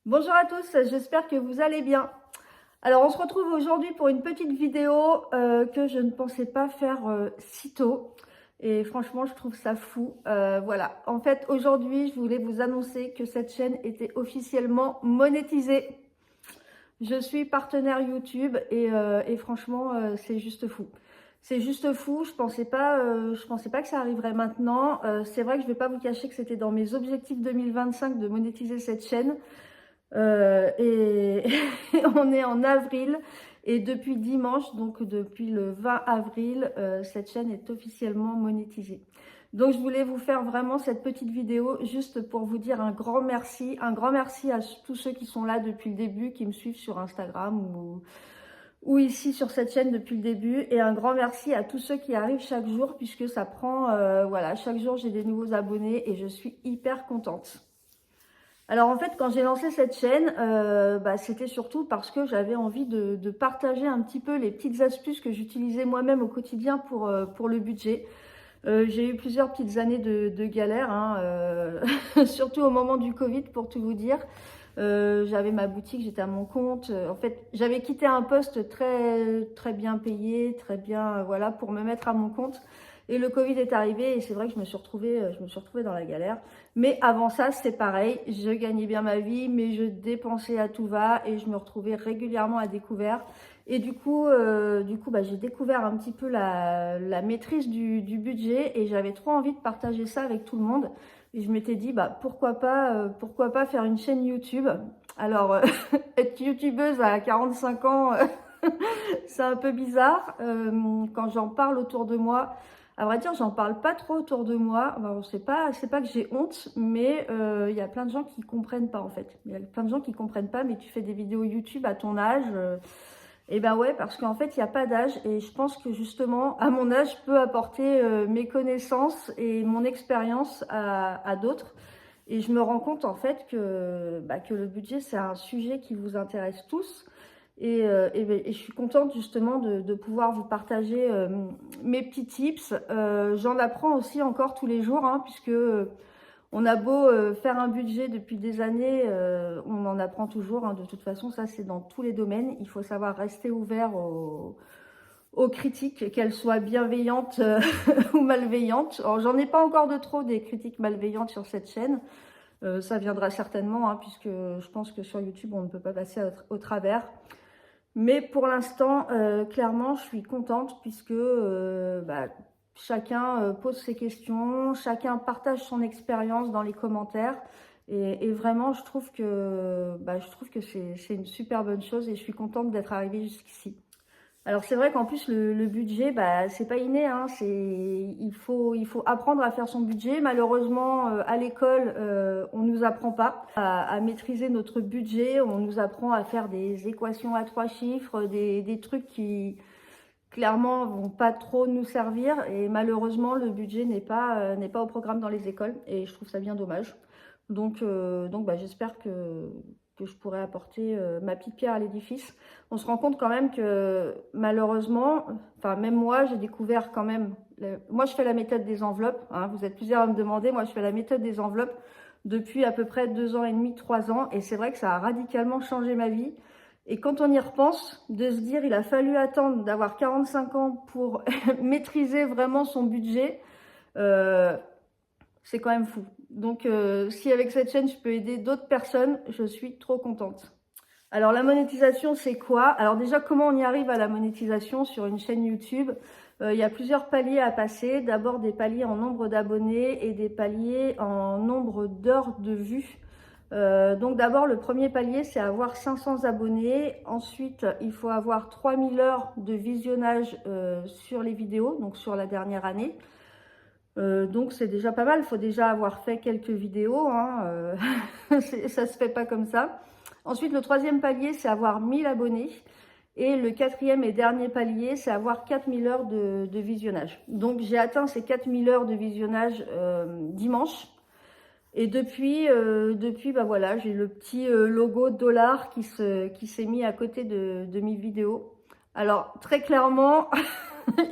Bonjour à tous, j'espère que vous allez bien. Alors on se retrouve aujourd'hui pour une petite vidéo que je ne pensais pas faire si tôt. Et franchement, je trouve ça fou. Voilà, en fait, aujourd'hui, je voulais vous annoncer que cette chaîne était officiellement monétisée. Je suis partenaire YouTube et franchement, c'est juste fou. C'est juste fou, je pensais pas que ça arriverait maintenant. C'est vrai que je vais pas vous cacher que c'était dans mes objectifs 2025 de monétiser cette chaîne. Et on est en avril et depuis dimanche, donc depuis le 20 avril, cette chaîne est officiellement monétisée. Donc je voulais vous faire vraiment cette petite vidéo juste pour vous dire un grand merci à tous ceux qui sont là depuis le début, qui me suivent sur Instagram ou ici sur cette chaîne depuis le début, et un grand merci à tous ceux qui arrivent chaque jour puisque ça prend, voilà, chaque jour j'ai des nouveaux abonnés et je suis hyper contente. Alors en fait, quand j'ai lancé cette chaîne, c'était surtout parce que j'avais envie de partager un petit peu les petites astuces que j'utilisais moi-même au quotidien pour le budget. J'ai eu plusieurs petites années de galère, hein, surtout au moment du Covid pour tout vous dire. J'avais ma boutique, j'étais à mon compte. En fait, j'avais quitté un poste très, très bien payé, très bien, voilà, pour me mettre à mon compte. Et le Covid est arrivé et c'est vrai que je me suis retrouvée dans la galère. Mais avant ça, c'était pareil. Je gagnais bien ma vie, mais je dépensais à tout va et je me retrouvais régulièrement à découvert. Et j'ai découvert un petit peu la maîtrise du budget et j'avais trop envie de partager ça avec tout le monde. Et je m'étais dit, pourquoi pas faire une chaîne YouTube. Alors, être youtubeuse à 45 ans, c'est un peu bizarre. Quand j'en parle autour de moi, à vrai dire, j'en parle pas trop autour de moi. Alors, c'est pas que j'ai honte, mais il y a plein de gens qui comprennent pas en fait. Il y a plein de gens qui comprennent pas, mais tu fais des vidéos YouTube à ton âge. Et ben ouais, parce qu'en fait, il n'y a pas d'âge. Et je pense que justement, à mon âge, je peux apporter mes connaissances et mon expérience à d'autres. Et je me rends compte en fait que le budget, c'est un sujet qui vous intéresse tous. Et je suis contente justement de pouvoir vous partager mes petits tips. J'en apprends aussi encore tous les jours, hein, puisque on a beau faire un budget depuis des années, on en apprend toujours, hein. De toute façon, ça c'est dans tous les domaines. Il faut savoir rester ouvert aux critiques, qu'elles soient bienveillantes ou malveillantes. Alors, j'en ai pas encore de trop des critiques malveillantes sur cette chaîne. Ça viendra certainement, hein, puisque je pense que sur YouTube, on ne peut pas passer au travers. Mais pour l'instant, clairement, je suis contente puisque chacun pose ses questions, chacun partage son expérience dans les commentaires. Et vraiment, je trouve que c'est une super bonne chose et je suis contente d'être arrivée jusqu'ici. Alors c'est vrai qu'en plus le budget, c'est pas inné, hein, il faut apprendre à faire son budget. Malheureusement, à l'école, on nous apprend pas à maîtriser notre budget, on nous apprend à faire des équations à 3 chiffres, des trucs qui clairement vont pas trop nous servir. Et malheureusement, le budget n'est pas au programme dans les écoles et je trouve ça bien dommage. J'espère que je pourrais apporter ma petite pierre à l'édifice. On se rend compte quand même que malheureusement, enfin même moi, j'ai découvert quand même, moi je fais la méthode des enveloppes, hein, vous êtes plusieurs à me demander, moi je fais la méthode des enveloppes depuis à peu près 2 ans et demi, 3 ans, et c'est vrai que ça a radicalement changé ma vie. Et quand on y repense, de se dire il a fallu attendre d'avoir 45 ans pour maîtriser vraiment son budget, euh, c'est quand même fou. Donc si avec cette chaîne je peux aider d'autres personnes, je suis trop contente. Alors la monétisation, c'est quoi? Alors déjà, comment on y arrive à la monétisation sur une chaîne YouTube? Il y a plusieurs paliers à passer. D'abord des paliers en nombre d'abonnés et des paliers en nombre d'heures de vues. Donc d'abord, le premier palier, c'est avoir 500 abonnés. Ensuite, il faut avoir 3000 heures de visionnage sur les vidéos, donc sur la dernière année. Donc c'est déjà pas mal, il faut déjà avoir fait quelques vidéos, hein, ça se fait pas comme ça. Ensuite, le troisième palier, c'est avoir 1000 abonnés. Et le quatrième et dernier palier, c'est avoir 4000 heures de visionnage. Donc j'ai atteint ces 4000 heures de visionnage dimanche. Et depuis voilà, j'ai le petit logo dollar qui s'est mis à côté de mes vidéos. Alors très clairement,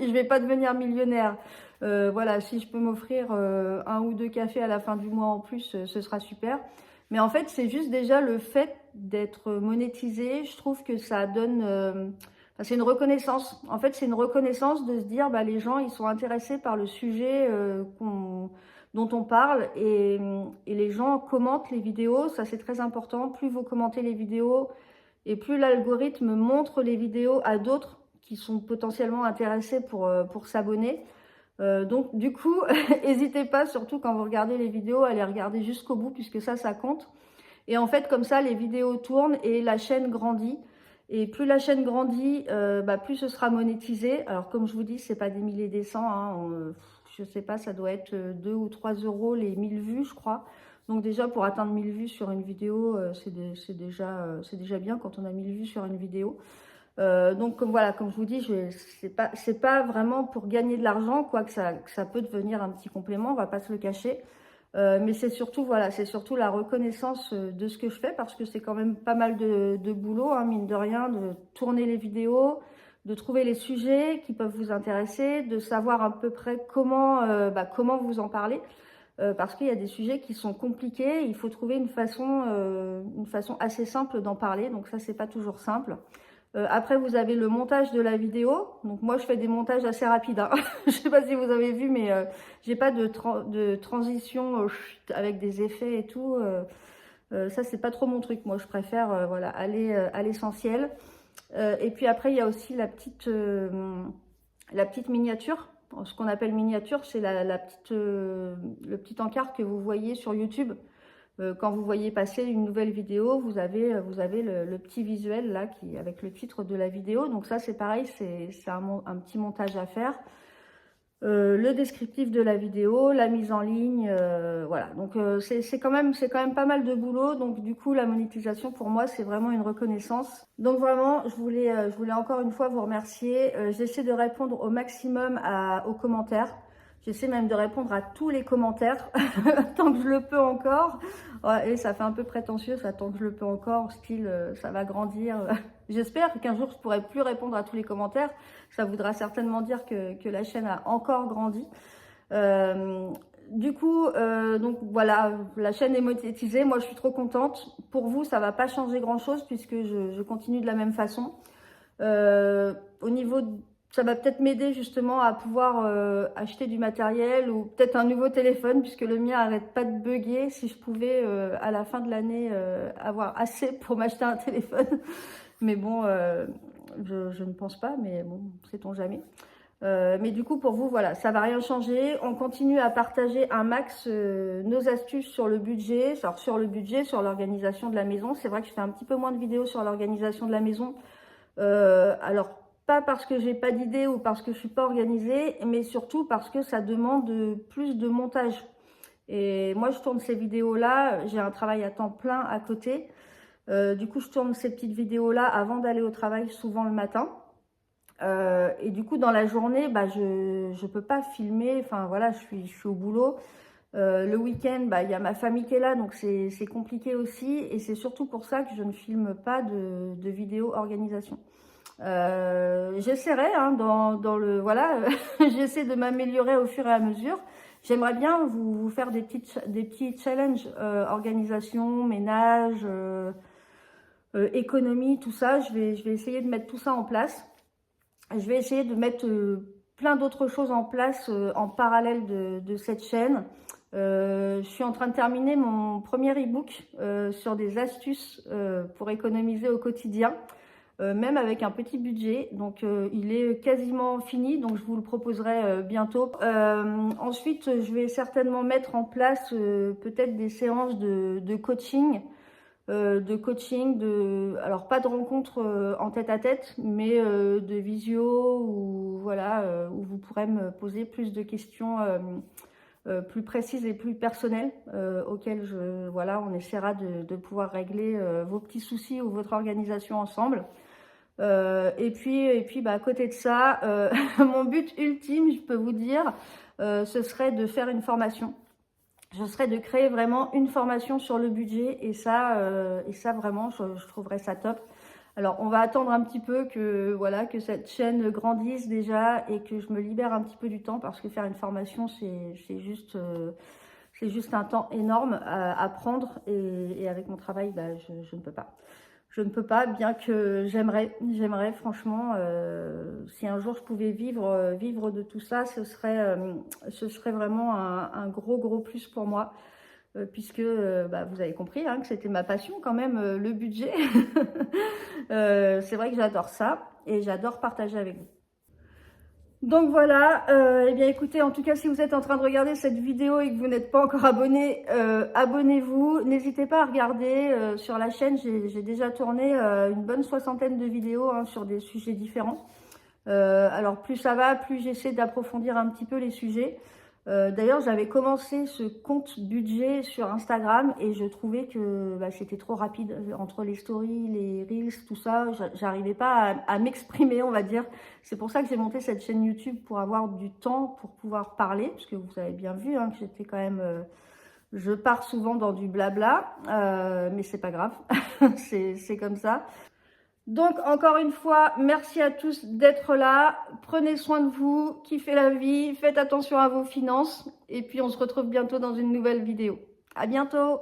je vais pas devenir millionnaire. Voilà, si je peux m'offrir 1 ou 2 cafés à la fin du mois en plus, ce sera super. Mais en fait, c'est juste déjà le fait d'être monétisé, je trouve que ça donne... enfin, c'est une reconnaissance. En fait, c'est une reconnaissance de se dire, bah, les gens, ils sont intéressés par le sujet dont on parle et les gens commentent les vidéos. Ça, c'est très important. Plus vous commentez les vidéos et plus l'algorithme montre les vidéos à d'autres qui sont potentiellement intéressés pour s'abonner. Donc du coup, n'hésitez pas, surtout quand vous regardez les vidéos, à les regarder jusqu'au bout puisque ça compte. Et en fait, comme ça, les vidéos tournent et la chaîne grandit. Et plus la chaîne grandit, plus ce sera monétisé. Alors comme je vous dis, c'est pas des milliers et des cents, hein, je sais pas, ça doit être 2 ou 3 euros les 1000 vues, je crois. Donc déjà, pour atteindre 1000 vues sur une vidéo, c'est déjà bien quand on a 1000 vues sur une vidéo. Donc comme voilà, comme je vous dis, c'est pas vraiment pour gagner de l'argent, quoi que ça peut devenir un petit complément, on va pas se le cacher. Mais c'est surtout voilà, c'est surtout la reconnaissance de ce que je fais parce que c'est quand même pas mal de boulot, hein, mine de rien, de tourner les vidéos, de trouver les sujets qui peuvent vous intéresser, de savoir à peu près comment vous en parler. Parce qu'il y a des sujets qui sont compliqués, il faut trouver une façon assez simple d'en parler, donc ça c'est pas toujours simple. Après, vous avez le montage de la vidéo. Donc moi, je fais des montages assez rapides, hein. Je sais pas si vous avez vu, mais j'ai pas de transition avec des effets et tout. Ça, c'est pas trop mon truc. Moi, je préfère voilà, aller à l'essentiel. Et puis après, il y a aussi la petite miniature. Ce qu'on appelle miniature, c'est le petit encart que vous voyez sur YouTube. Quand vous voyez passer une nouvelle vidéo, vous avez le petit visuel là avec le titre de la vidéo. Donc ça, c'est pareil, c'est un petit montage à faire. Le descriptif de la vidéo, la mise en ligne, voilà. Donc c'est quand même pas mal de boulot. Donc du coup, la monétisation pour moi, c'est vraiment une reconnaissance. Donc vraiment, je voulais encore une fois vous remercier. J'essaie de répondre au maximum aux commentaires. J'essaie même de répondre à tous les commentaires tant que je le peux encore. Ouais, et ça fait un peu prétentieux, ça, tant que je le peux encore, style ça va grandir. J'espère qu'un jour je pourrai plus répondre à tous les commentaires. Ça voudra certainement dire que la chaîne a encore grandi. Du coup, donc voilà, la chaîne est monétisée. Moi, je suis trop contente. Pour vous, ça va pas changer grand-chose puisque je continue de la même façon. Au niveau ça va peut-être m'aider justement à pouvoir acheter du matériel ou peut-être un nouveau téléphone puisque le mien arrête pas de bugger. Si je pouvais à la fin de l'année avoir assez pour m'acheter un téléphone. Mais bon, je ne pense pas, mais bon, sait-on jamais. Mais du coup, pour vous, voilà, ça va rien changer. On continue à partager un max nos astuces sur le budget, sur l'organisation de la maison. C'est vrai que je fais un petit peu moins de vidéos sur l'organisation de la maison. Alors, pas parce que j'ai pas d'idée ou parce que je suis pas organisée, mais surtout parce que ça demande plus de montage. Et moi, je tourne ces vidéos-là, j'ai un travail à temps plein à côté. Du coup, je tourne ces petites vidéos-là avant d'aller au travail, souvent le matin. Et du coup, dans la journée, je peux pas filmer. Enfin, voilà, je suis au boulot. Le week-end, il y a ma famille qui est là, donc c'est compliqué aussi. Et c'est surtout pour ça que je ne filme pas de vidéo organisation. J'essaierai, hein, voilà, j'essaie de m'améliorer au fur et à mesure. J'aimerais bien vous faire des petits challenges organisation, ménage, économie, tout ça. Je vais essayer de mettre tout ça en place. Je vais essayer de mettre plein d'autres choses en place en parallèle de cette chaîne. Je suis en train de terminer mon premier e-book sur des astuces pour économiser au quotidien. Même avec un petit budget, donc il est quasiment fini, donc je vous le proposerai bientôt. Ensuite, je vais certainement mettre en place peut-être des séances de coaching, alors pas de rencontres en tête-à-tête, mais de visio, ou voilà, où vous pourrez me poser plus de questions plus précises et plus personnelles, auxquelles voilà, on essaiera de pouvoir régler vos petits soucis ou votre organisation ensemble. Et puis à côté de ça, mon but ultime, je peux vous dire, ce serait de faire une formation. Ce serait de créer vraiment une formation sur le budget, et ça vraiment, je trouverais ça top. Alors, on va attendre un petit peu que cette chaîne grandisse déjà et que je me libère un petit peu du temps, parce que faire une formation, c'est juste C'est juste un temps énorme à prendre et avec mon travail, bah, je ne peux pas. Je ne peux pas, bien que j'aimerais franchement, si un jour je pouvais vivre de tout ça, ce serait vraiment un gros plus pour moi, puisque bah, vous avez compris hein, que c'était ma passion quand même, le budget. C'est vrai que j'adore ça et j'adore partager avec vous. Donc voilà, eh bien écoutez, en tout cas si vous êtes en train de regarder cette vidéo et que vous n'êtes pas encore abonné, abonnez-vous. N'hésitez pas à regarder sur la chaîne, j'ai déjà tourné une bonne 60aine de vidéos hein, sur des sujets différents. Alors plus ça va, plus j'essaie d'approfondir un petit peu les sujets. D'ailleurs, j'avais commencé ce compte budget sur Instagram et je trouvais que bah, c'était trop rapide. Entre les stories, les reels, tout ça, j'arrivais pas à m'exprimer, on va dire. C'est pour ça que j'ai monté cette chaîne YouTube, pour avoir du temps, pour pouvoir parler. Parce que vous avez bien vu hein, que j'étais quand même... je pars souvent dans du blabla, mais c'est pas grave, c'est comme ça. Donc, encore une fois, merci à tous d'être là. Prenez soin de vous, kiffez la vie, faites attention à vos finances. Et puis, on se retrouve bientôt dans une nouvelle vidéo. À bientôt!